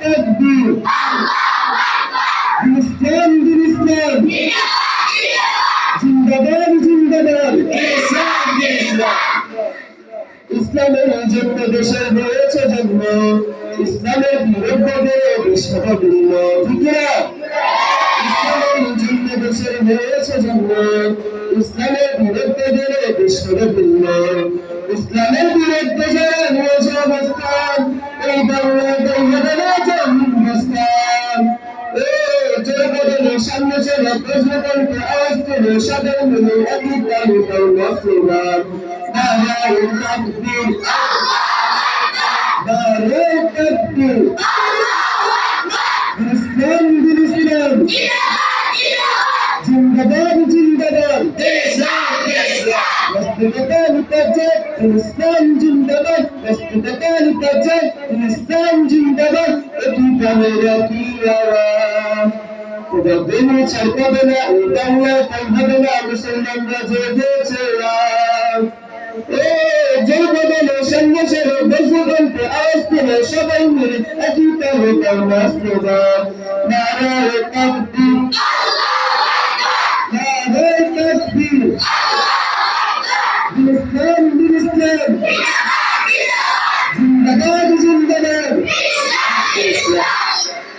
তাকবীর ইসলাম ইসলাম জিন্দাবাদ জিন্দাবাদ ইসলামের জন্য দেশের হয়েছে জন্ম ইসলামের বিরুদ্ধে বিশ্ববিন্ন ইসলামের জন্য দেশের হয়েছে জন্ম ইসলামের বিরুদ্ধে বিশ্ববিন্ন ইসলামের বিরুদ্ধে যারা নিয়েছে অবস্থান এই বাংলাদেশ হিন্দুস্তান সামনে চলে প্রশ্নকল্পে আওয়াজ করে সদর মিলে একই তালিকা মুসলমান নারায়ে তাকবীর নারায়ে তাকবীর ইসলাম ইসলাম জিন্দাবাদ জিন্দাবাদ واستبدال التجد الإسلام جندبا واستبدال التجد الإسلام جندبا أكيد مراتي تبدل شرطنا ودولة تنهدنا مسلم رجدتنا جبدل شنشر بزغل في أسطنا شبير أكيد هدى مسلما نعرى التقدير نعرى التقدير بالإسلام بالإسلام زندباد زندباد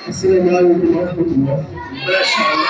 السلام عليكم ورحمة الله.